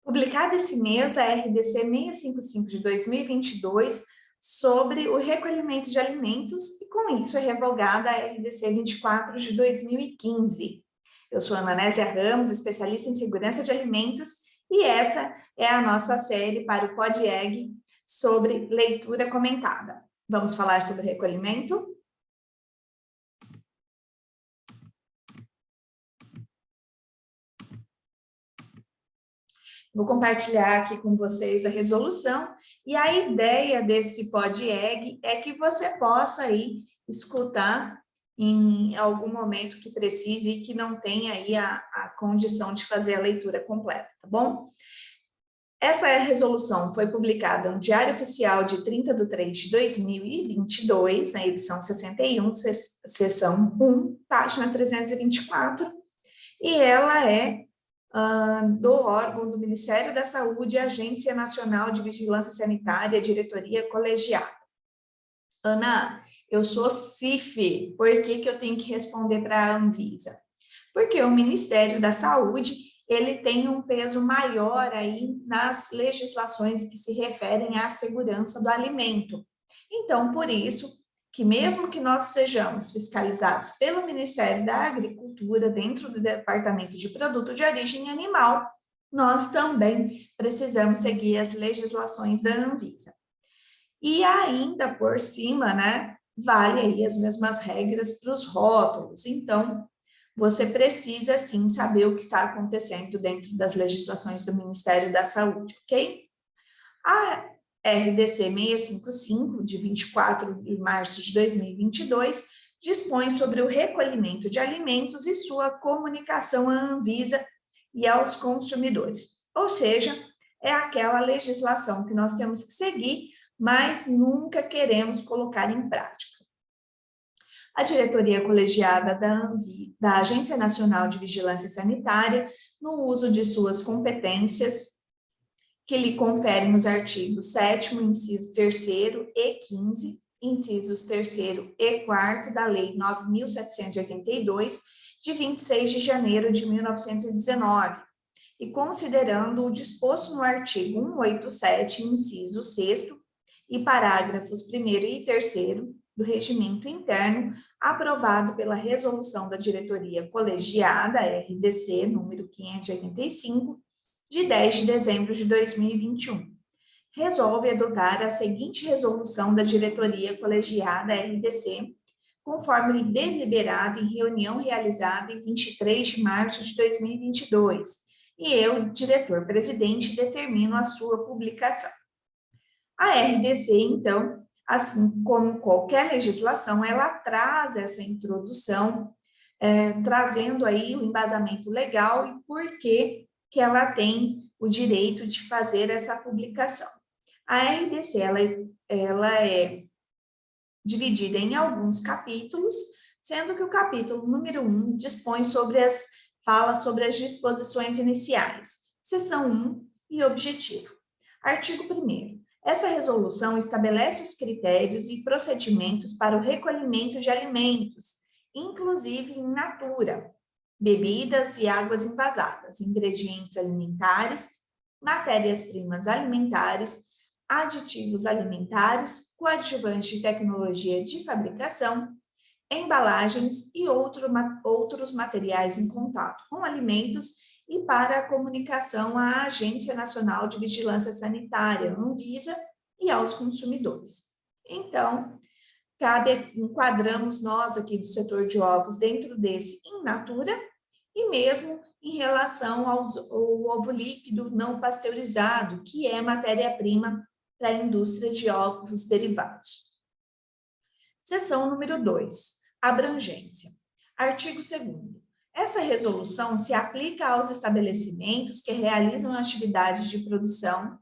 Publicada esse mês a RDC 655 de 2022 sobre o recolhimento de alimentos e, com isso, é revogada a RDC 24 de 2015. Eu sou Ana Nésia Ramos, especialista em segurança de alimentos, e essa é a nossa série para o PodEg sobre leitura comentada. Vamos falar sobre recolhimento? Vou compartilhar aqui com vocês a resolução, e a ideia desse PodEg é que você possa aí escutar em algum momento que precise e que não tenha aí a condição de fazer a leitura completa, tá bom? Essa resolução foi publicada no Diário Oficial de 30/3 de 2022, na edição 61, seção 1, página 324, e ela é do órgão do Ministério da Saúde, Agência Nacional de Vigilância Sanitária, Diretoria Colegiada. Ana, eu sou CIF, por que eu tenho que responder para a Anvisa? Porque o Ministério da Saúde, ele tem um peso maior aí nas legislações que se referem à segurança do alimento. Então, por isso, que mesmo que nós sejamos fiscalizados pelo Ministério da Agricultura, dentro do Departamento de Produto de Origem Animal, nós também precisamos seguir as legislações da Anvisa. E ainda por cima, né, vale aí as mesmas regras para os rótulos. Então, você precisa, sim, saber o que está acontecendo dentro das legislações do Ministério da Saúde, ok? A RDC 655, de 24 de março de 2022, dispõe sobre o recolhimento de alimentos e sua comunicação à Anvisa e aos consumidores. Ou seja, é aquela legislação que nós temos que seguir, mas nunca queremos colocar em prática. A diretoria colegiada da Agência Nacional de Vigilância Sanitária, no uso de suas competências, que lhe conferem os artigos 7º, inciso 3º e 15, incisos 3º e 4º da Lei 9.782, de 26 de janeiro de 1919, e considerando o disposto no artigo 187, inciso 6º, e parágrafos 1º e 3º do Regimento Interno, aprovado pela Resolução da Diretoria Colegiada, RDC, número 585, de 10 de dezembro de 2021. Resolve adotar a seguinte resolução da Diretoria Colegiada RDC, conforme deliberada em reunião realizada em 23 de março de 2022, e eu, diretor-presidente, determino a sua publicação. A RDC, então, assim como qualquer legislação, ela traz essa introdução, trazendo aí o embasamento legal e por que ela tem o direito de fazer essa publicação. A RDC, ela é dividida em alguns capítulos, sendo que o capítulo número 1 fala sobre as disposições iniciais, seção 1 e objetivo. Artigo 1º. Essa resolução estabelece os critérios e procedimentos para o recolhimento de alimentos, inclusive in natura, bebidas e águas envasadas, ingredientes alimentares, matérias-primas alimentares, aditivos alimentares, coadjuvantes de tecnologia de fabricação, embalagens e outros materiais em contato com alimentos e para a comunicação à Agência Nacional de Vigilância Sanitária, Anvisa, e aos consumidores. Então, enquadramos nós aqui do setor de ovos dentro desse in natura e mesmo em relação ao ovo líquido não pasteurizado, que é matéria-prima para a indústria de ovos derivados. Seção número 2, abrangência. Artigo 2º. Essa resolução se aplica aos estabelecimentos que realizam atividades de produção,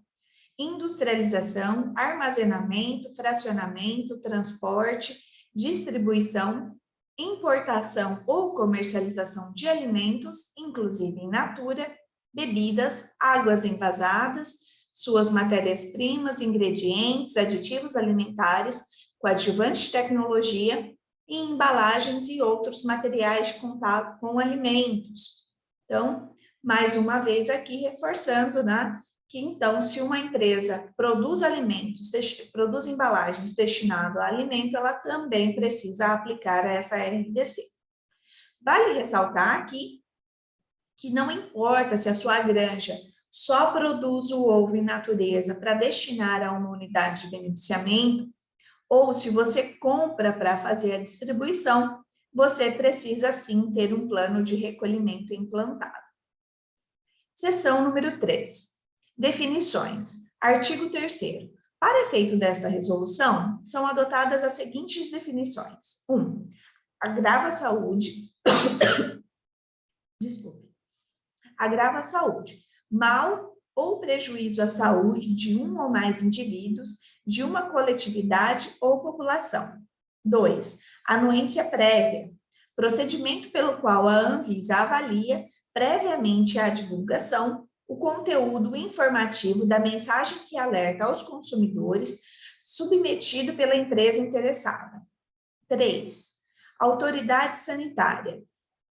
industrialização, armazenamento, fracionamento, transporte, distribuição, importação ou comercialização de alimentos, inclusive in natura, bebidas, águas envasadas, suas matérias-primas, ingredientes, aditivos alimentares, coadjuvantes de tecnologia e embalagens e outros materiais de contato com alimentos. Então, Mais uma vez aqui reforçando, né, que então se uma empresa produz alimentos, produz embalagens destinadas a alimento, ela também precisa aplicar essa RDC. Vale ressaltar aqui que não importa se a sua granja só produz o ovo in natureza para destinar a uma unidade de beneficiamento, ou se você compra para fazer a distribuição, você precisa sim ter um plano de recolhimento implantado. Seção número 3. Definições. Artigo 3º. Para efeito desta resolução, são adotadas as seguintes definições. 1. Agrava a saúde. Desculpe. Agrava a saúde. Mal ou prejuízo à saúde de um ou mais indivíduos, de uma coletividade ou população. 2. Anuência prévia. Procedimento pelo qual a Anvisa avalia, previamente à divulgação, o conteúdo informativo da mensagem que alerta aos consumidores, submetido pela empresa interessada. 3. Autoridade sanitária.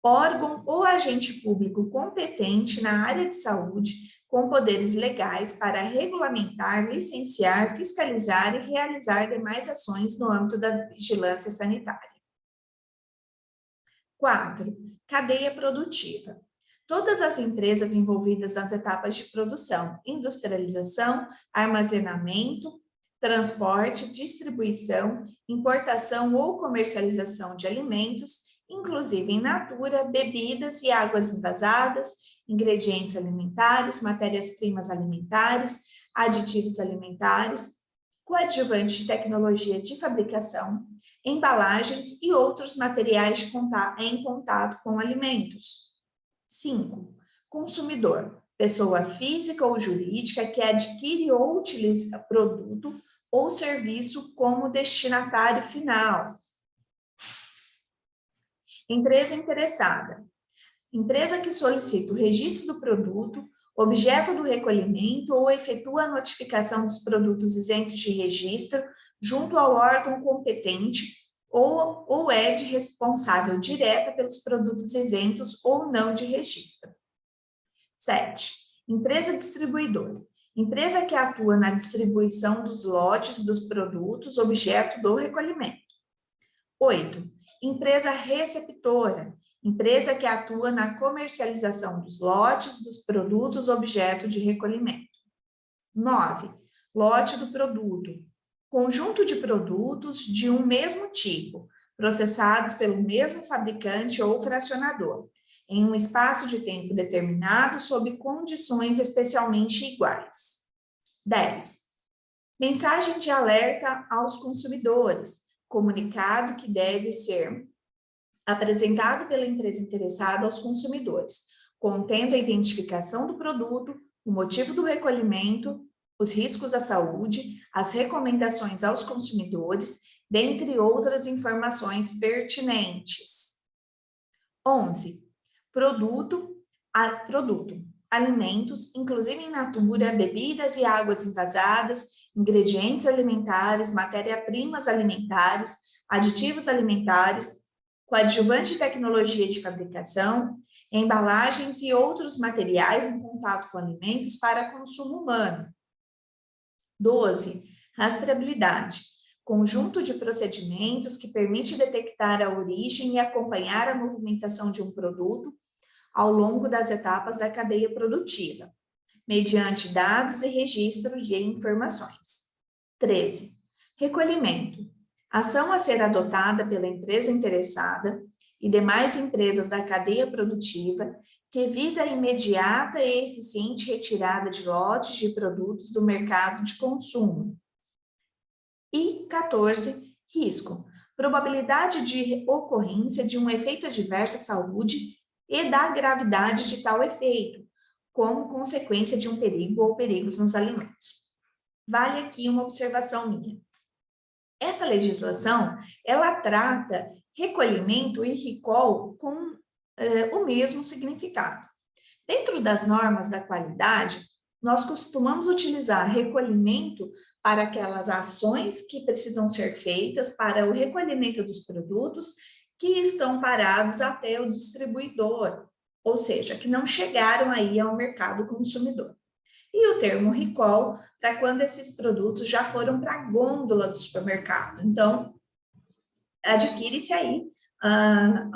Órgão ou agente público competente na área de saúde, com poderes legais para regulamentar, licenciar, fiscalizar e realizar demais ações no âmbito da vigilância sanitária. 4. Cadeia produtiva. Todas as empresas envolvidas nas etapas de produção, industrialização, armazenamento, transporte, distribuição, importação ou comercialização de alimentos, inclusive in natura, bebidas e águas envasadas, ingredientes alimentares, matérias-primas alimentares, aditivos alimentares, coadjuvante de tecnologia de fabricação, embalagens e outros materiais em contato com alimentos. 5. Consumidor, pessoa física ou jurídica que adquire ou utiliza produto ou serviço como destinatário final. Empresa interessada. Empresa que solicita o registro do produto, objeto do recolhimento ou efetua a notificação dos produtos isentos de registro junto ao órgão competente ou é de responsável direta pelos produtos isentos ou não de registro. 7. Empresa distribuidora. Empresa que atua na distribuição dos lotes dos produtos objeto do recolhimento. 8. Empresa receptora. Empresa que atua na comercialização dos lotes dos produtos objeto de recolhimento. 9. Lote do produto. Conjunto de produtos de um mesmo tipo, processados pelo mesmo fabricante ou fracionador, em um espaço de tempo determinado sob condições especialmente iguais. 10. Mensagem de alerta aos consumidores, comunicado que deve ser apresentado pela empresa interessada aos consumidores, contendo a identificação do produto, o motivo do recolhimento, os riscos à saúde, as recomendações aos consumidores, dentre outras informações pertinentes. 11. Produto. Alimentos, inclusive in natura, bebidas e águas envasadas, ingredientes alimentares, matéria-primas alimentares, aditivos alimentares, coadjuvante de tecnologia de fabricação, embalagens e outros materiais em contato com alimentos para consumo humano. 12. Rastreabilidade. Conjunto de procedimentos que permite detectar a origem e acompanhar a movimentação de um produto ao longo das etapas da cadeia produtiva, mediante dados e registros de informações. 13. Recolhimento. Ação a ser adotada pela empresa interessada e demais empresas da cadeia produtiva que visa a imediata e eficiente retirada de lotes de produtos do mercado de consumo. E 14. Risco. Probabilidade de ocorrência de um efeito adverso à saúde e da gravidade de tal efeito, como consequência de um perigo ou perigos nos alimentos. Vale aqui uma observação minha. Essa legislação, ela trata recolhimento e recall com o mesmo significado. Dentro das normas da qualidade, nós costumamos utilizar recolhimento para aquelas ações que precisam ser feitas para o recolhimento dos produtos que estão parados até o distribuidor, ou seja, que não chegaram aí ao mercado consumidor. E o termo recall para quando esses produtos já foram para a gôndola do supermercado. Então, adquire-se aí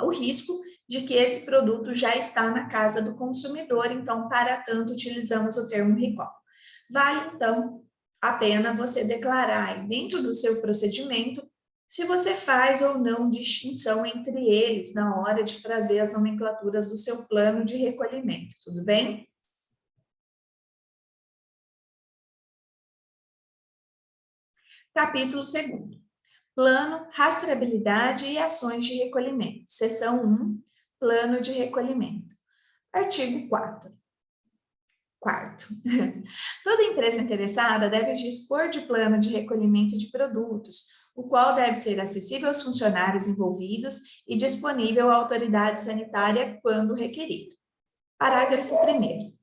o risco de que esse produto já está na casa do consumidor, então, para tanto, utilizamos o termo recall. Vale, então, a pena você declarar dentro do seu procedimento se você faz ou não distinção entre eles na hora de trazer as nomenclaturas do seu plano de recolhimento, tudo bem? Capítulo 2º. Plano, rastreabilidade e ações de recolhimento. Seção 1, plano de recolhimento. Artigo 4º. Toda empresa interessada deve dispor de plano de recolhimento de produtos, o qual deve ser acessível aos funcionários envolvidos e disponível à autoridade sanitária quando requerido. Parágrafo 1º.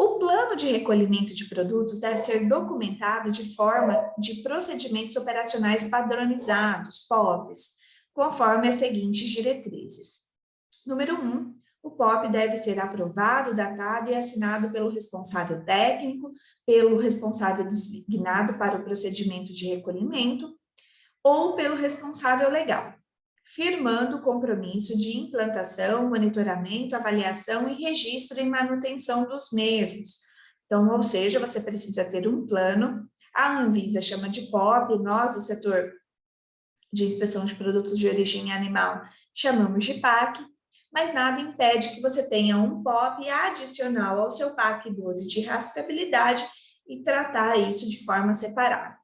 O plano de recolhimento de produtos deve ser documentado de forma de procedimentos operacionais padronizados, POPs, conforme as seguintes diretrizes. Número 1, o POP deve ser aprovado, datado e assinado pelo responsável técnico, pelo responsável designado para o procedimento de recolhimento ou pelo responsável legal, firmando o compromisso de implantação, monitoramento, avaliação e registro e manutenção dos mesmos. Então, ou seja, você precisa ter um plano, a Anvisa chama de POP, nós do setor de inspeção de produtos de origem animal chamamos de PAC, mas nada impede que você tenha um POP adicional ao seu PAC 12 de rastreabilidade e tratar isso de forma separada.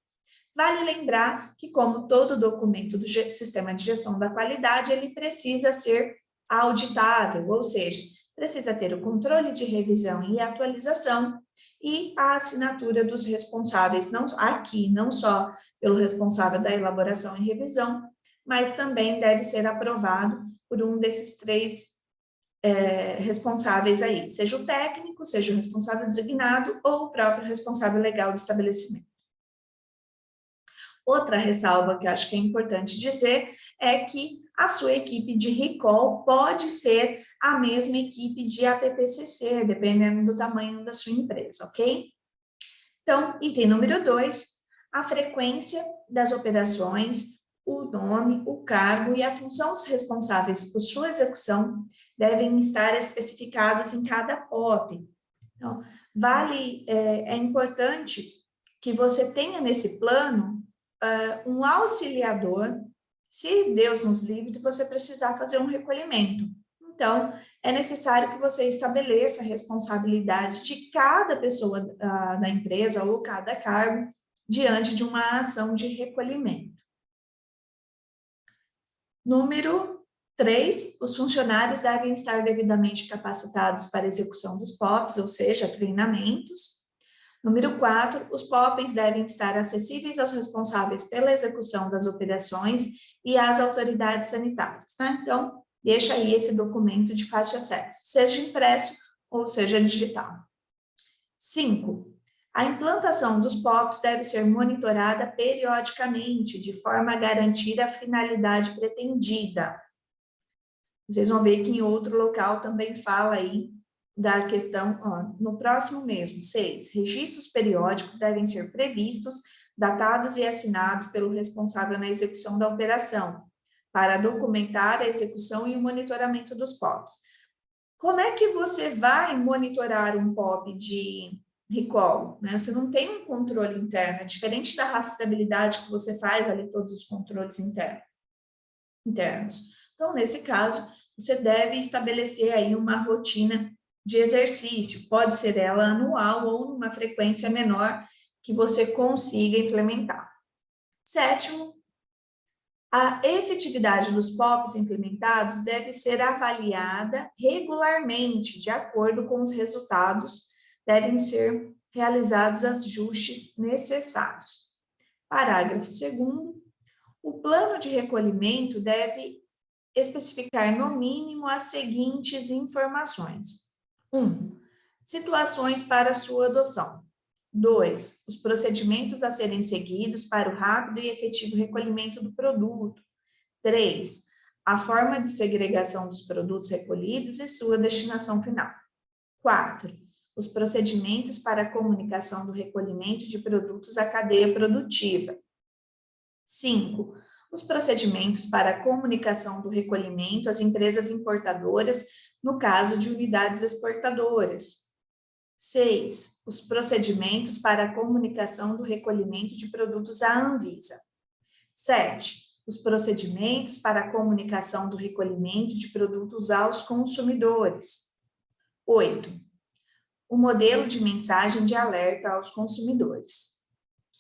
Vale lembrar que, como todo documento do Sistema de Gestão da Qualidade, ele precisa ser auditável, ou seja, precisa ter o controle de revisão e atualização e a assinatura dos responsáveis, não só pelo responsável da elaboração e revisão, mas também deve ser aprovado por um desses três responsáveis aí, seja o técnico, seja o responsável designado ou o próprio responsável legal do estabelecimento. Outra ressalva que eu acho que é importante dizer é que a sua equipe de recall pode ser a mesma equipe de APPCC, dependendo do tamanho da sua empresa, ok? Então, item número 2, a frequência das operações, o nome, o cargo e a função dos responsáveis por sua execução devem estar especificados em cada POP. Então, é importante que você tenha nesse plano um auxiliador, se Deus nos livre de você precisar fazer um recolhimento. Então, é necessário que você estabeleça a responsabilidade de cada pessoa da empresa ou cada cargo diante de uma ação de recolhimento. Número 3, os funcionários devem estar devidamente capacitados para a execução dos POPs, ou seja, treinamentos. Número 4, os POPs devem estar acessíveis aos responsáveis pela execução das operações e às autoridades sanitárias, né? Então, deixa aí esse documento de fácil acesso, seja impresso ou seja digital. 5, a implantação dos POPs deve ser monitorada periodicamente, de forma a garantir a finalidade pretendida. Vocês vão ver que em outro local também fala aí da questão, no próximo mesmo, 6, registros periódicos devem ser previstos, datados e assinados pelo responsável na execução da operação, para documentar a execução e o monitoramento dos POPs. Como é que você vai monitorar um POP de recall? Né? Você não tem um controle interno, é diferente da rastreabilidade que você faz ali todos os controles internos. Então, nesse caso, você deve estabelecer aí uma rotina de exercício, pode ser ela anual ou numa frequência menor que você consiga implementar. 7º, a efetividade dos POPs implementados deve ser avaliada regularmente, de acordo com os resultados, devem ser realizados ajustes necessários. Parágrafo 2º, o plano de recolhimento deve especificar no mínimo as seguintes informações. 1. Situações para sua adoção. 2. Os procedimentos a serem seguidos para o rápido e efetivo recolhimento do produto. 3. a forma de segregação dos produtos recolhidos e sua destinação final. 4. Os procedimentos para a comunicação do recolhimento de produtos à cadeia produtiva. 5. Os procedimentos para a comunicação do recolhimento às empresas importadoras, no caso de unidades exportadoras. 6. Os procedimentos para a comunicação do recolhimento de produtos à Anvisa. 7. Os procedimentos para a comunicação do recolhimento de produtos aos consumidores. 8. O modelo de mensagem de alerta aos consumidores.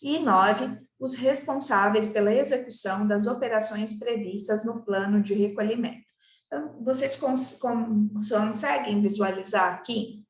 E 9. Os responsáveis pela execução das operações previstas no plano de recolhimento. Então, vocês conseguem visualizar aqui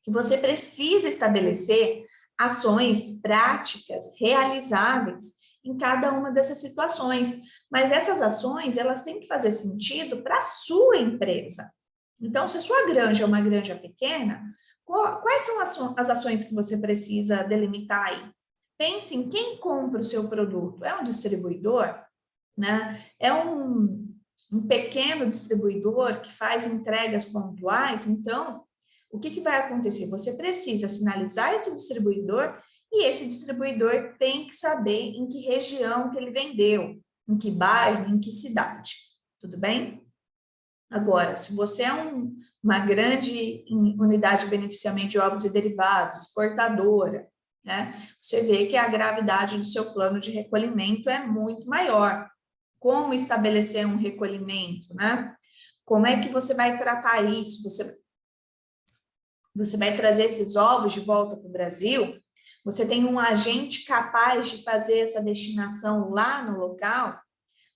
que você precisa estabelecer ações práticas, realizáveis em cada uma dessas situações, mas essas ações, elas têm que fazer sentido para a sua empresa. Então, se a sua granja é uma granja pequena, quais são as ações que você precisa delimitar aí? Pense em quem compra o seu produto. É um distribuidor, né? É um pequeno distribuidor que faz entregas pontuais. Então, o que vai acontecer? Você precisa sinalizar esse distribuidor e esse distribuidor tem que saber em que região que ele vendeu, em que bairro, em que cidade. Tudo bem? Agora, se você é uma grande unidade de beneficiamento de ovos e derivados, exportadora, né? Você vê que a gravidade do seu plano de recolhimento é muito maior. Como estabelecer um recolhimento, né? Como é que você vai tratar isso? Você vai trazer esses ovos de volta para o Brasil? Você tem um agente capaz de fazer essa destinação lá no local?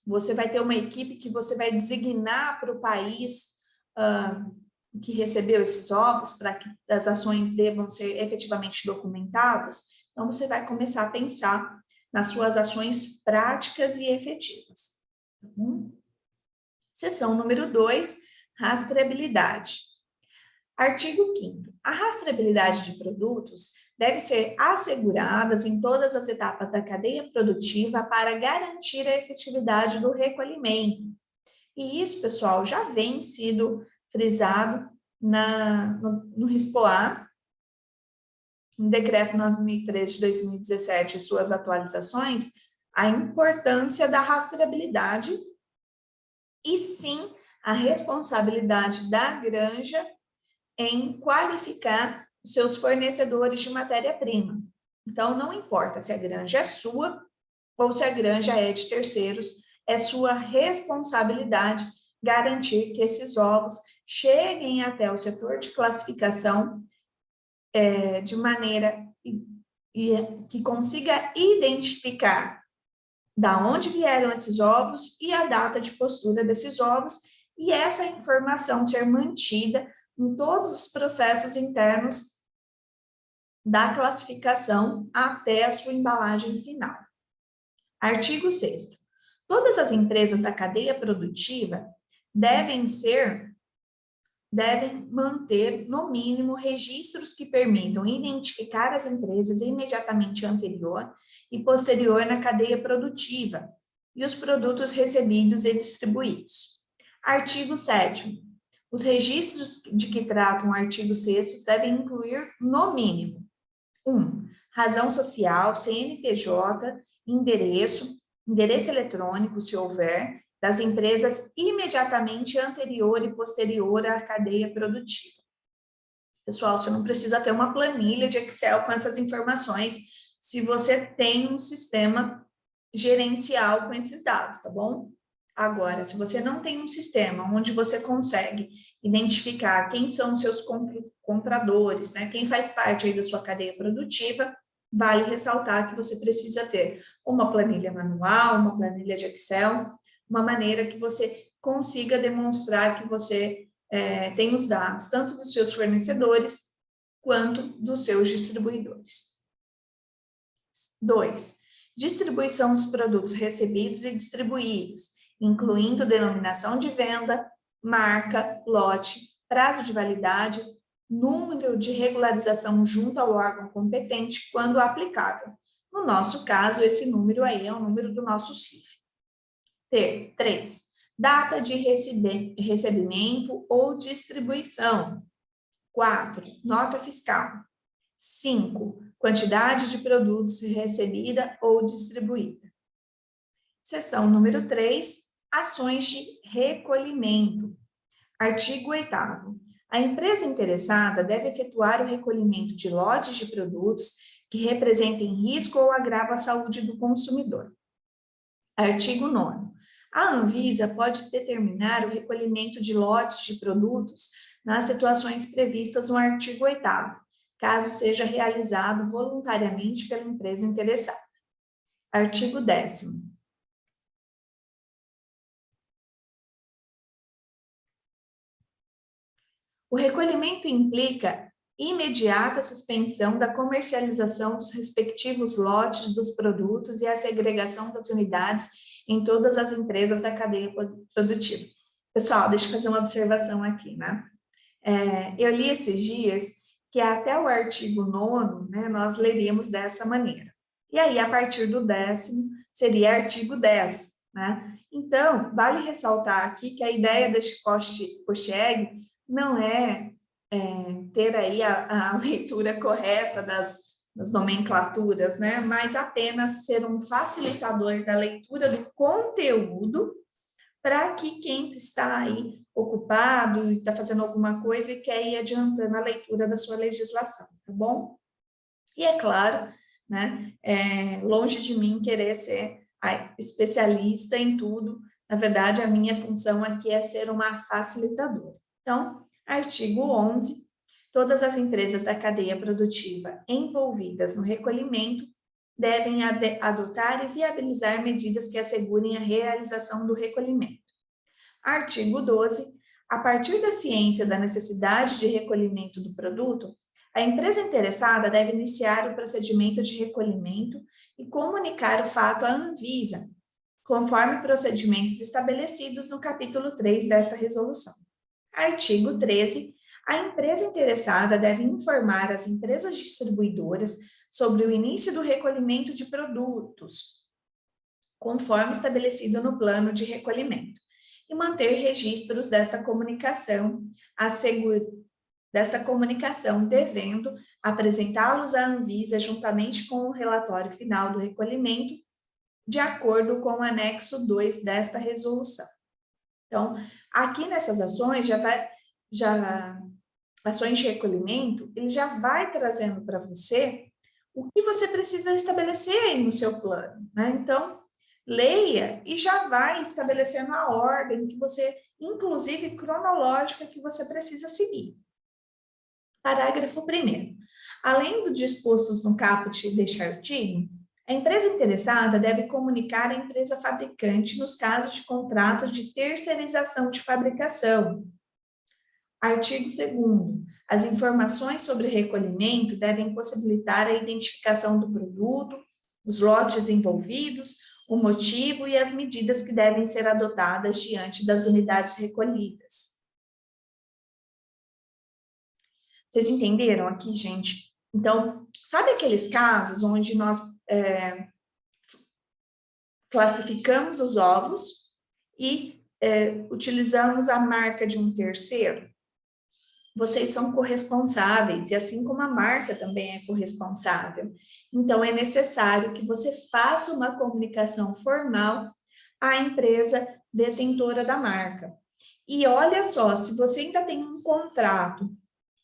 Você vai ter uma equipe que você vai designar para o país que recebeu esses ovos, para que as ações devam ser efetivamente documentadas. Então, você vai começar a pensar nas suas ações práticas e efetivas. Tá bom? Seção número 2, rastreabilidade. Artigo 5º. A rastreabilidade de produtos deve ser assegurada em todas as etapas da cadeia produtiva para garantir a efetividade do recolhimento. E isso, pessoal, já vem sido frisado no RISPOA, no Decreto 9.003 de 2017 e suas atualizações, a importância da rastreabilidade e, sim, a responsabilidade da granja em qualificar os seus fornecedores de matéria-prima. Então, não importa se a granja é sua ou se a granja é de terceiros, é sua responsabilidade garantir que esses ovos cheguem até o setor de classificação de maneira que consiga identificar da onde vieram esses ovos e a data de postura desses ovos, e essa informação ser mantida em todos os processos internos da classificação até a sua embalagem final. Artigo 6º. Todas as empresas da cadeia produtiva devem manter, no mínimo, registros que permitam identificar as empresas imediatamente anterior e posterior na cadeia produtiva e os produtos recebidos e distribuídos. Artigo 7º. Os registros de que tratam o artigo 6º devem incluir, no mínimo, 1. Razão social, CNPJ, endereço eletrônico, se houver, das empresas imediatamente anterior e posterior à cadeia produtiva. Pessoal, você não precisa ter uma planilha de Excel com essas informações se você tem um sistema gerencial com esses dados, tá bom? Agora, se você não tem um sistema onde você consegue identificar quem são os seus compradores, né, quem faz parte aí da sua cadeia produtiva, vale ressaltar que você precisa ter uma planilha manual, uma planilha de Excel, uma maneira que você consiga demonstrar que você tem os dados, tanto dos seus fornecedores, quanto dos seus distribuidores. 2. Distribuição dos produtos recebidos e distribuídos, incluindo denominação de venda, marca, lote, prazo de validade, número de regularização junto ao órgão competente, quando aplicável. No nosso caso, esse número aí é o número do nosso CIF. 3. Data de recebimento ou distribuição. 4. Nota fiscal. 5. Quantidade de produtos recebida ou distribuída. Seção número 3. Ações de recolhimento. Artigo 8º. A empresa interessada deve efetuar o recolhimento de lotes de produtos que representem risco ou agravo à saúde do consumidor. Artigo 9º. A Anvisa pode determinar o recolhimento de lotes de produtos nas situações previstas no artigo 8º, caso seja realizado voluntariamente pela empresa interessada. Artigo 10º. O recolhimento implica imediata suspensão da comercialização dos respectivos lotes dos produtos e a segregação das unidades em todas as empresas da cadeia produtiva. Pessoal, deixa eu fazer uma observação aqui, né? Eu li esses dias que até o artigo 9º, né, nós leríamos dessa maneira. E aí, a partir do 10º, seria artigo 10, né? Então, vale ressaltar aqui que a ideia deste post-eg não é ter aí a leitura correta das nomenclaturas, né? Mas apenas ser um facilitador da leitura do conteúdo para que quem está aí ocupado e está fazendo alguma coisa e quer ir adiantando a leitura da sua legislação, tá bom? E é claro, né, longe de mim querer ser especialista em tudo, na verdade a minha função aqui é ser uma facilitadora. Então, artigo 11, todas as empresas da cadeia produtiva envolvidas no recolhimento devem adotar e viabilizar medidas que assegurem a realização do recolhimento. Artigo 12, a partir da ciência da necessidade de recolhimento do produto, a empresa interessada deve iniciar o procedimento de recolhimento e comunicar o fato à Anvisa, conforme procedimentos estabelecidos no capítulo 3 desta resolução. Artigo 13, a empresa interessada deve informar as empresas distribuidoras sobre o início do recolhimento de produtos, conforme estabelecido no plano de recolhimento, e manter registros dessa comunicação, devendo apresentá-los à Anvisa juntamente com o relatório final do recolhimento, de acordo com o anexo 2 desta resolução. Então, aqui nessas ações, ações de recolhimento, ele já vai trazendo para você o que você precisa estabelecer aí no seu plano, né? Então, leia e já vai estabelecendo a ordem que você, inclusive cronológica, que você precisa seguir. Parágrafo 1º. Além do disposto no caput deste artigo, a empresa interessada deve comunicar à empresa fabricante nos casos de contratos de terceirização de fabricação. Artigo 2º. As informações sobre recolhimento devem possibilitar a identificação do produto, os lotes envolvidos, o motivo e as medidas que devem ser adotadas diante das unidades recolhidas. Vocês entenderam aqui, gente? Então, sabe aqueles casos onde nós classificamos os ovos e utilizamos a marca de um terceiro? Vocês são corresponsáveis, e assim como a marca também é corresponsável. Então, é necessário que você faça uma comunicação formal à empresa detentora da marca. E olha só, se você ainda tem um contrato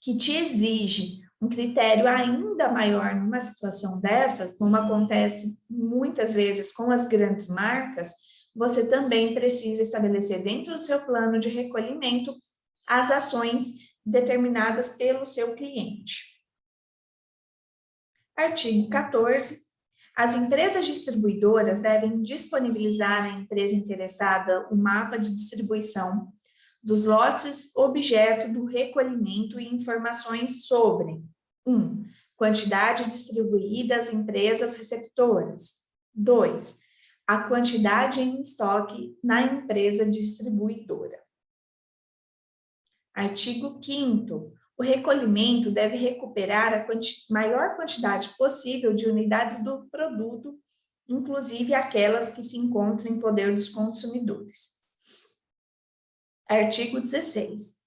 que te exige um critério ainda maior numa situação dessa, como acontece muitas vezes com as grandes marcas, você também precisa estabelecer dentro do seu plano de recolhimento as ações determinadas pelo seu cliente. Artigo 14. As empresas distribuidoras devem disponibilizar à empresa interessada o mapa de distribuição dos lotes objeto do recolhimento e informações sobre 1. Quantidade distribuída às empresas receptoras. 2. A quantidade em estoque na empresa distribuidora. Artigo 5º. O recolhimento deve recuperar a maior quantidade possível de unidades do produto, inclusive aquelas que se encontram em poder dos consumidores. Artigo 16.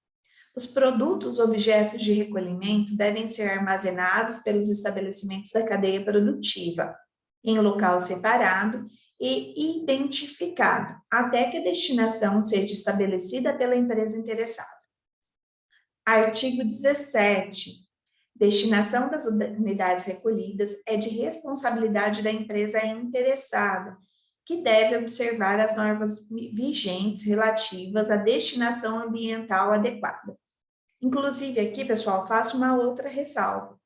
Os produtos objetos de recolhimento devem ser armazenados pelos estabelecimentos da cadeia produtiva, em local separado e identificado, até que a destinação seja estabelecida pela empresa interessada. Artigo 17. Destinação das unidades recolhidas é de responsabilidade da empresa interessada, que deve observar as normas vigentes relativas à destinação ambiental adequada. Inclusive, aqui, pessoal, faço uma outra ressalva.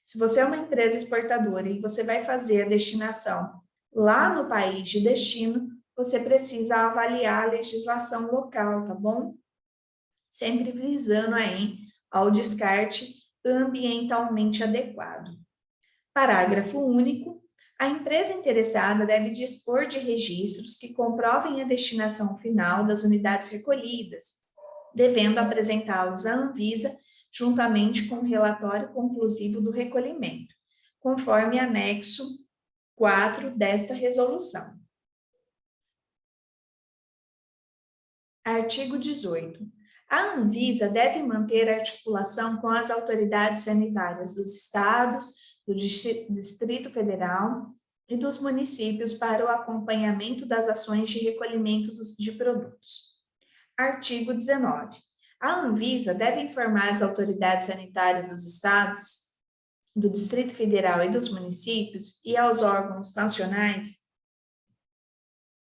Se você é uma empresa exportadora e você vai fazer a destinação lá no país de destino, você precisa avaliar a legislação local, tá bom? Sempre visando aí ao descarte ambientalmente adequado. Parágrafo único. A empresa interessada deve dispor de registros que comprovem a destinação final das unidades recolhidas, devendo apresentá-los à Anvisa juntamente com o relatório conclusivo do recolhimento, conforme anexo 4 desta resolução. Artigo 18. A Anvisa deve manter articulação com as autoridades sanitárias dos estados, do Distrito Federal e dos municípios para o acompanhamento das ações de recolhimento de produtos. Artigo 19. A Anvisa deve informar as autoridades sanitárias dos estados, do Distrito Federal e dos municípios e aos órgãos nacionais,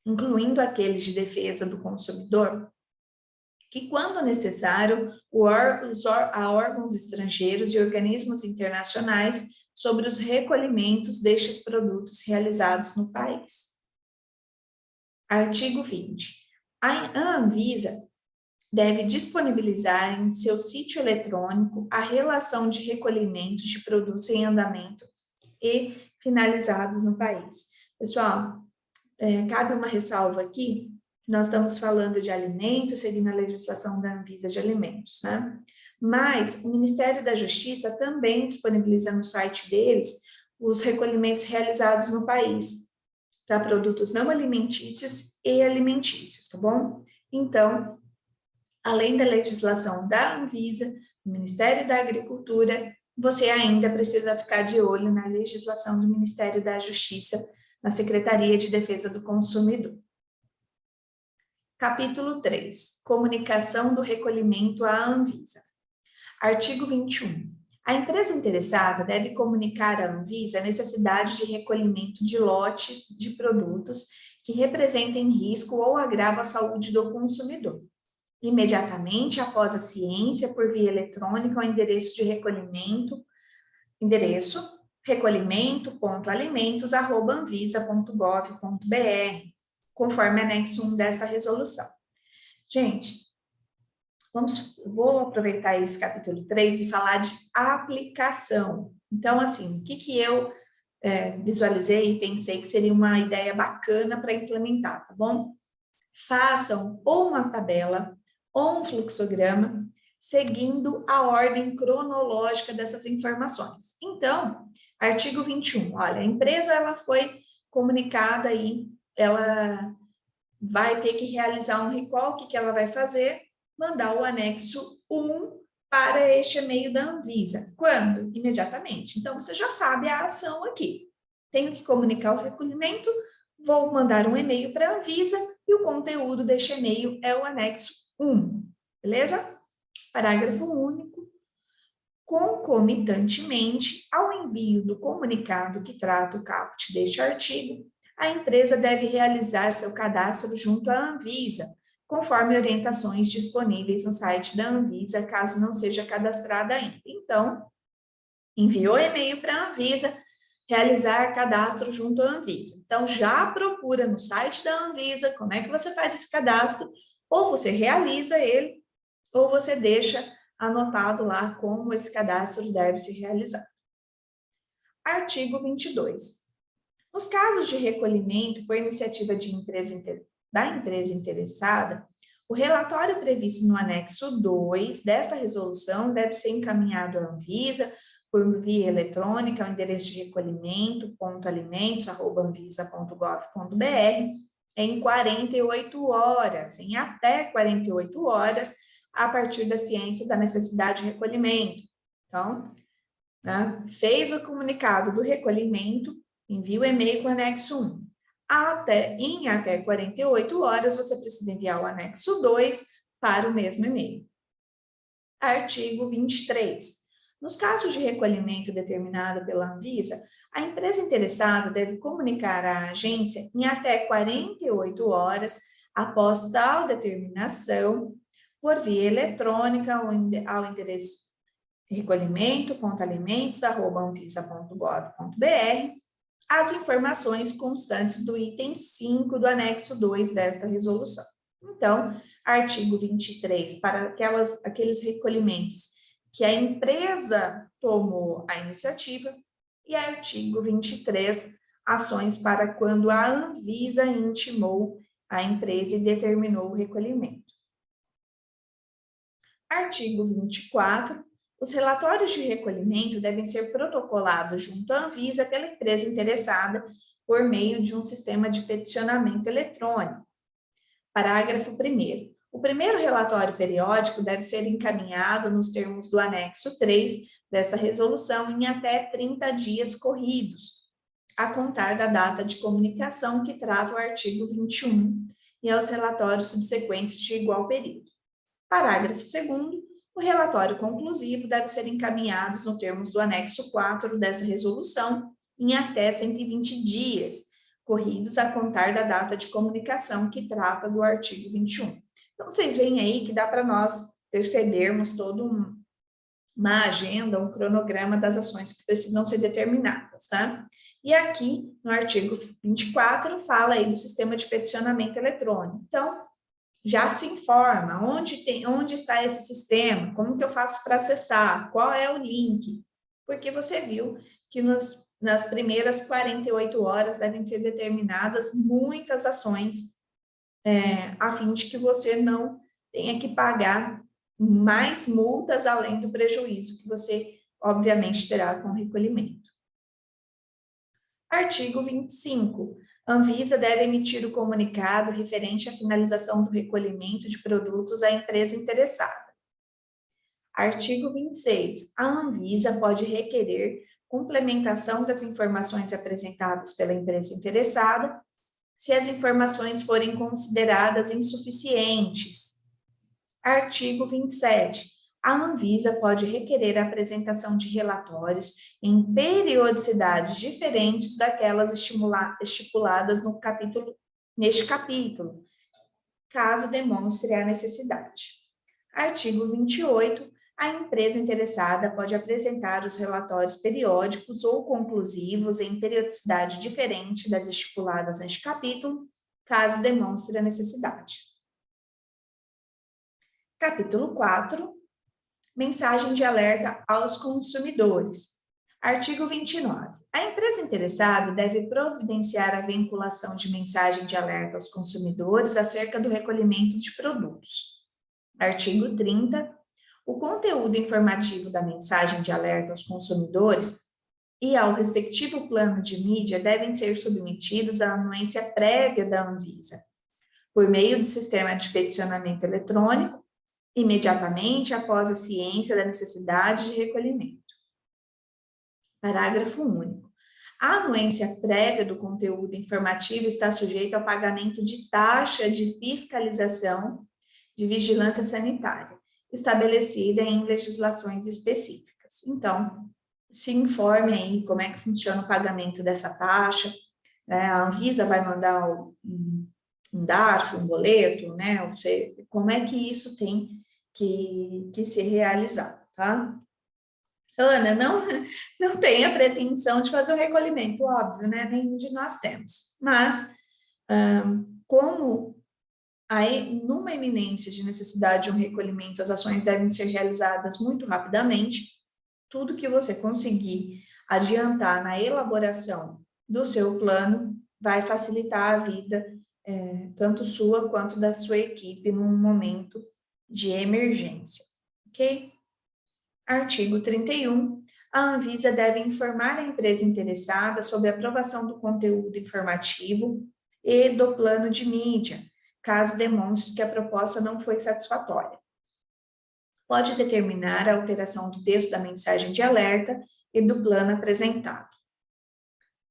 incluindo aqueles de defesa do consumidor, que, quando necessário, a órgãos estrangeiros e organismos internacionais sobre os recolhimentos destes produtos realizados no país. Artigo 20. A Anvisa deve disponibilizar em seu sítio eletrônico a relação de recolhimento de produtos em andamento e finalizados no país. Pessoal, cabe uma ressalva aqui. Nós estamos falando de alimentos, seguindo a legislação da Anvisa de alimentos, né? Mas o Ministério da Justiça também disponibiliza no site deles os recolhimentos realizados no país, para produtos não alimentícios e alimentícios, tá bom? Então, além da legislação da Anvisa, do Ministério da Agricultura, você ainda precisa ficar de olho na legislação do Ministério da Justiça, na Secretaria de Defesa do Consumidor. Capítulo 3. Comunicação do recolhimento à Anvisa. Artigo 21. A empresa interessada deve comunicar à Anvisa a necessidade de recolhimento de lotes de produtos que representem risco ou agravo à saúde do consumidor, imediatamente após a ciência por via eletrônica ao endereço de recolhimento, recolhimento.alimentos@anvisa.gov.br, conforme anexo 1 desta resolução. Gente, vou aproveitar esse capítulo 3 e falar de aplicação. Então, assim, o que eu visualizei e pensei que seria uma ideia bacana para implementar, tá bom? Façam ou uma tabela ou um fluxograma seguindo a ordem cronológica dessas informações. Então, artigo 21, olha, a empresa ela foi comunicada aí, ela vai ter que realizar um recall, o que ela vai fazer? Mandar o anexo 1 para este e-mail da Anvisa. Quando? Imediatamente. Então, você já sabe a ação aqui. Tenho que comunicar o recolhimento, vou mandar um e-mail para a Anvisa e o conteúdo deste e-mail é o anexo 1. Beleza? Parágrafo único. Concomitantemente ao envio do comunicado que trata o caput deste artigo, a empresa deve realizar seu cadastro junto à Anvisa, conforme orientações disponíveis no site da Anvisa, caso não seja cadastrada ainda. Então, enviou e-mail para a Anvisa, realizar cadastro junto à Anvisa. Então, já procura no site da Anvisa como é que você faz esse cadastro, ou você realiza ele, ou você deixa anotado lá como esse cadastro deve ser realizado. Artigo 22. Nos casos de recolhimento por iniciativa da empresa interessada, o relatório previsto no anexo 2 desta resolução deve ser encaminhado à Anvisa por via eletrônica ao endereço de recolhimento.alimentos@anvisa.gov.br em 48 horas, em até 48 horas, a partir da ciência da necessidade de recolhimento. Então, né, fez o comunicado do recolhimento, envia o e-mail com o anexo 1. Em até 48 horas, você precisa enviar o anexo 2 para o mesmo e-mail. Artigo 23. Nos casos de recolhimento determinado pela Anvisa, a empresa interessada deve comunicar à agência em até 48 horas após tal determinação, por via eletrônica ao endereço recolhimento.alimentos@anvisa.gov.br, as informações constantes do item 5 do anexo 2 desta resolução. Então, artigo 23, para aqueles recolhimentos que a empresa tomou a iniciativa, e artigo 23, ações para quando a Anvisa intimou a empresa e determinou o recolhimento. Artigo 24, os relatórios de recolhimento devem ser protocolados junto à Anvisa pela empresa interessada por meio de um sistema de peticionamento eletrônico. Parágrafo 1º. O primeiro relatório periódico deve ser encaminhado nos termos do anexo 3 dessa resolução em até 30 dias corridos, a contar da data de comunicação que trata o artigo 21 e aos relatórios subsequentes de igual período. Parágrafo 2º. O relatório conclusivo deve ser encaminhado nos termos do anexo 4 dessa resolução em até 120 dias, corridos a contar da data de comunicação que trata do artigo 21. Então, vocês veem aí que dá para nós percebermos toda uma agenda, um cronograma das ações que precisam ser determinadas, tá? E aqui, no artigo 24, fala aí do sistema de peticionamento eletrônico. Então, já se informa onde está esse sistema, como que eu faço para acessar, qual é o link, porque você viu que nas primeiras 48 horas devem ser determinadas muitas ações a fim de que você não tenha que pagar mais multas além do prejuízo que você, obviamente, terá com o recolhimento. Artigo 25. Anvisa deve emitir o comunicado referente à finalização do recolhimento de produtos à empresa interessada. Artigo 26. A Anvisa pode requerer complementação das informações apresentadas pela empresa interessada, se as informações forem consideradas insuficientes. Artigo 27. A Anvisa pode requerer a apresentação de relatórios em periodicidades diferentes daquelas estipuladas neste capítulo, caso demonstre a necessidade. Artigo 28. A empresa interessada pode apresentar os relatórios periódicos ou conclusivos em periodicidade diferente das estipuladas neste capítulo, caso demonstre a necessidade. Capítulo 4. Mensagem de alerta aos consumidores. Artigo 29. A empresa interessada deve providenciar a vinculação de mensagem de alerta aos consumidores acerca do recolhimento de produtos. Artigo 30. O conteúdo informativo da mensagem de alerta aos consumidores e ao respectivo plano de mídia devem ser submetidos à anuência prévia da Anvisa, por meio do sistema de peticionamento eletrônico, imediatamente após a ciência da necessidade de recolhimento. Parágrafo único. A anuência prévia do conteúdo informativo está sujeita ao pagamento de taxa de fiscalização de vigilância sanitária, estabelecida em legislações específicas. Então, se informe aí como é que funciona o pagamento dessa taxa, né? A Anvisa vai mandar um DARF, um boleto, né? Como é que isso tem que ser realizado, tá? Ana, não tem a pretensão de fazer o recolhimento, óbvio, né? Nenhum de nós temos. Mas, como aí, numa iminência de necessidade de um recolhimento, as ações devem ser realizadas muito rapidamente, tudo que você conseguir adiantar na elaboração do seu plano vai facilitar a vida, tanto sua quanto da sua equipe, num momento de emergência, ok? Artigo 31. A Anvisa deve informar a empresa interessada sobre a aprovação do conteúdo informativo e do plano de mídia, caso demonstre que a proposta não foi satisfatória. Pode determinar a alteração do texto da mensagem de alerta e do plano apresentado.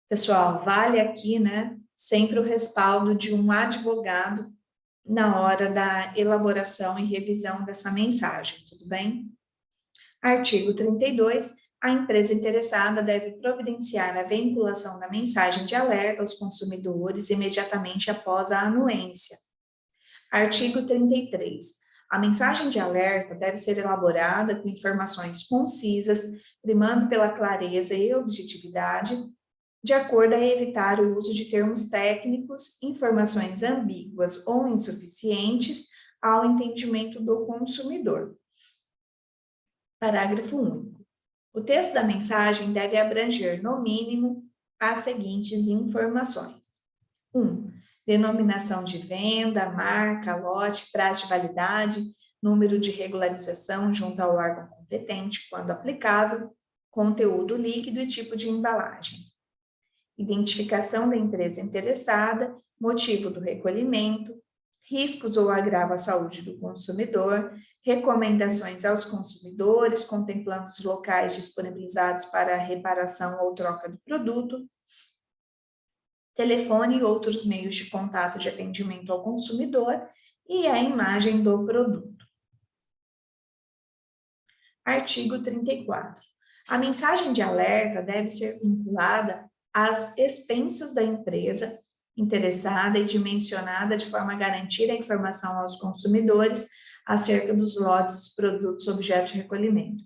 Pessoal, vale aqui, né, sempre o respaldo de um advogado na hora da elaboração e revisão dessa mensagem, tudo bem? Artigo 32. A empresa interessada deve providenciar a vinculação da mensagem de alerta aos consumidores imediatamente após a anuência. Artigo 33. A mensagem de alerta deve ser elaborada com informações concisas, primando pela clareza e objetividade, de acordo a evitar o uso de termos técnicos, informações ambíguas ou insuficientes ao entendimento do consumidor. Parágrafo único. O texto da mensagem deve abranger, no mínimo, as seguintes informações. 1. Denominação de venda, marca, lote, prazo de validade, número de regularização junto ao órgão competente, quando aplicável, conteúdo líquido e tipo de embalagem. Identificação da empresa interessada, motivo do recolhimento, riscos ou agravo à saúde do consumidor, recomendações aos consumidores, contemplando os locais disponibilizados para a reparação ou troca do produto, telefone e outros meios de contato de atendimento ao consumidor e a imagem do produto. Artigo 34. A mensagem de alerta deve ser vinculada às expensas da empresa interessada e dimensionada de forma a garantir a informação aos consumidores acerca dos lotes dos produtos objeto de recolhimento.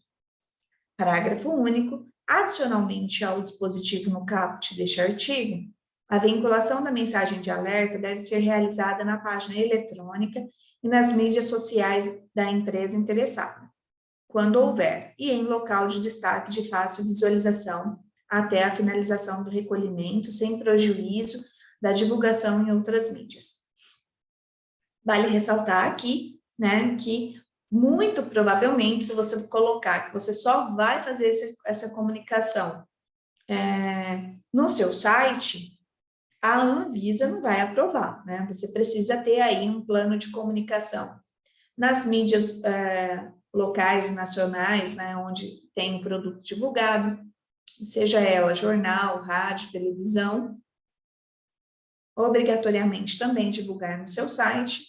Parágrafo único. Adicionalmente ao dispositivo no caput deste artigo, a vinculação da mensagem de alerta deve ser realizada na página eletrônica e nas mídias sociais da empresa interessada, quando houver, e em local de destaque de fácil visualização até a finalização do recolhimento, sem prejuízo da divulgação em outras mídias. Vale ressaltar aqui, né, que muito provavelmente, se você colocar que você só vai fazer essa comunicação no seu site, a Anvisa não vai aprovar, né? Você precisa ter aí um plano de comunicação nas mídias locais e nacionais, né, onde tem o produto divulgado, seja ela jornal, rádio, televisão, obrigatoriamente também divulgar no seu site.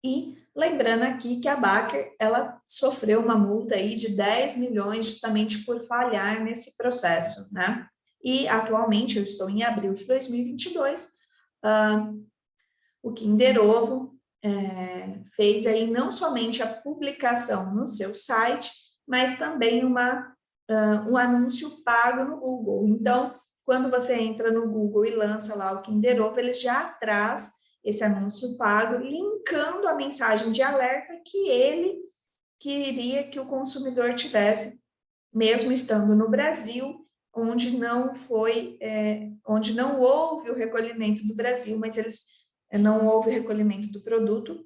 E lembrando aqui que a Baker, ela sofreu uma multa aí de 10 milhões justamente por falhar nesse processo, né? E atualmente, eu estou em abril de 2022, o Kinder Ovo fez aí não somente a publicação no seu site, mas também um anúncio pago no Google. Então, quando você entra no Google e lança lá o Kinder Ovo, ele já traz esse anúncio pago, linkando a mensagem de alerta que ele queria que o consumidor tivesse, mesmo estando no Brasil, onde não houve o recolhimento do Brasil, mas não houve recolhimento do produto,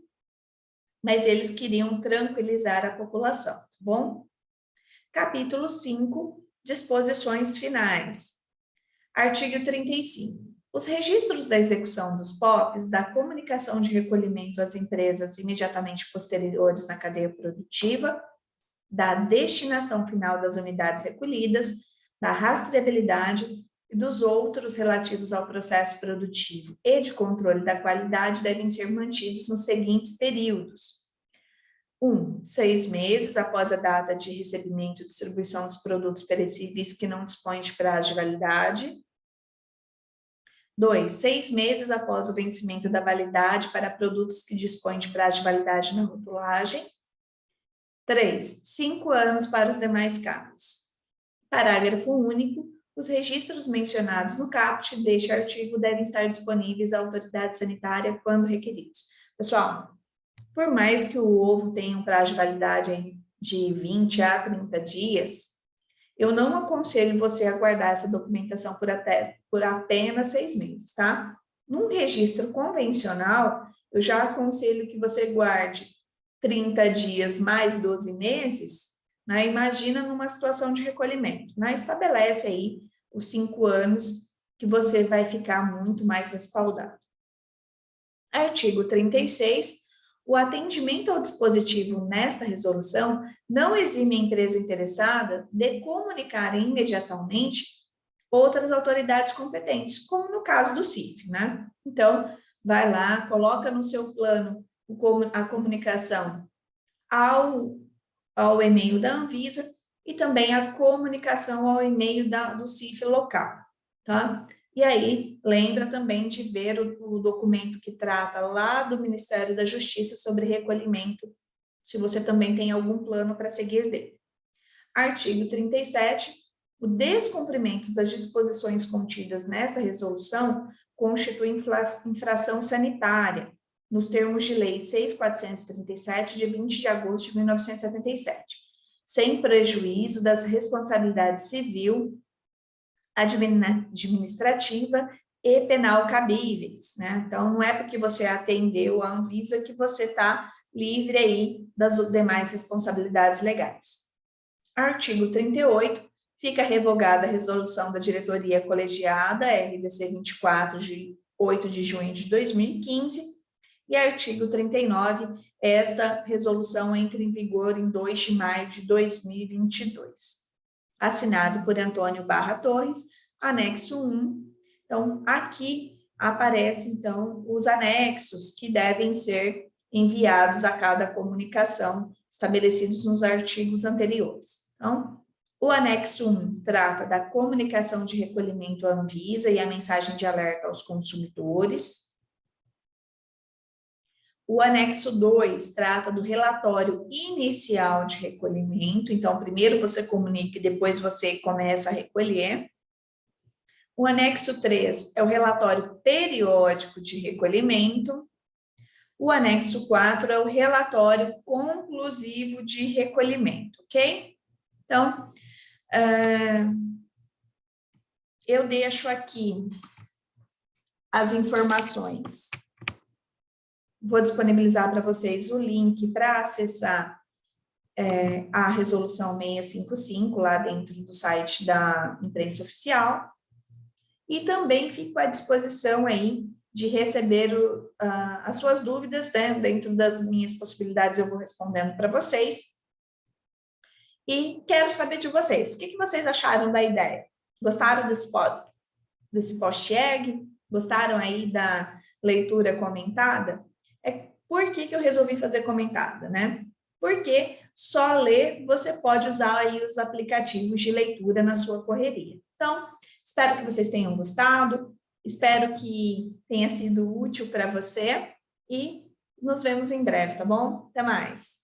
mas eles queriam tranquilizar a população, tá bom? Capítulo 5, disposições finais. Artigo 35. Os registros da execução dos POPs, da comunicação de recolhimento às empresas imediatamente posteriores na cadeia produtiva, da destinação final das unidades recolhidas, da rastreabilidade e dos outros relativos ao processo produtivo e de controle da qualidade devem ser mantidos nos seguintes períodos. 1. 6 meses após a data de recebimento e distribuição dos produtos perecíveis que não dispõem de prazo de validade. 2. 6 meses após o vencimento da validade para produtos que dispõem de prazo de validade na rotulagem. 3. 5 anos para os demais casos. Parágrafo único. Os registros mencionados no caput deste artigo devem estar disponíveis à autoridade sanitária quando requeridos. Pessoal, por mais que o ovo tenha um prazo de validade de 20 a 30 dias, eu não aconselho você a guardar essa documentação por apenas 6 meses, tá? Num registro convencional, eu já aconselho que você guarde 30 dias mais 12 meses, né? Imagina numa situação de recolhimento, né? Estabelece aí os 5 anos que você vai ficar muito mais respaldado. Artigo 36. O atendimento ao dispositivo nesta resolução não exime a empresa interessada de comunicar imediatamente outras autoridades competentes, como no caso do CIF, né? Então, vai lá, coloca no seu plano a comunicação ao e-mail da Anvisa e também a comunicação ao e-mail do CIF local, tá? E aí, lembra também de ver o documento que trata lá do Ministério da Justiça sobre recolhimento, se você também tem algum plano para seguir dele. Artigo 37. O descumprimento das disposições contidas nesta resolução constitui infração sanitária, nos termos de Lei 6.437, de 20 de agosto de 1977, sem prejuízo das responsabilidades civil, administrativa e penal cabíveis, né? Então, não é porque você atendeu a Anvisa que você está livre aí das demais responsabilidades legais. Artigo 38. Fica revogada a resolução da diretoria colegiada, RDC 24, de 8 de junho de 2015, e artigo 39, esta resolução entra em vigor em 2 de maio de 2022. Assinado por Antônio Barra Torres, anexo 1. Então, aqui aparecem, então, os anexos que devem ser enviados a cada comunicação, estabelecidos nos artigos anteriores. Então, o anexo 1 trata da comunicação de recolhimento à Anvisa e a mensagem de alerta aos consumidores. O anexo 2 trata do relatório inicial de recolhimento, então primeiro você comunica e depois você começa a recolher. O anexo 3 é o relatório periódico de recolhimento. O anexo 4 é o relatório conclusivo de recolhimento, ok? Então, eu deixo aqui as informações. Vou disponibilizar para vocês o link para acessar a resolução 655 lá dentro do site da imprensa oficial. E também fico à disposição aí de receber as suas dúvidas, né? Dentro das minhas possibilidades eu vou respondendo para vocês. E quero saber de vocês, o que vocês acharam da ideia? Gostaram desse post-EG? Gostaram aí da leitura comentada? Por que eu resolvi fazer comentada, né? Porque só ler você pode usar aí os aplicativos de leitura na sua correria. Então, espero que vocês tenham gostado, espero que tenha sido útil para você e nos vemos em breve, tá bom? Até mais!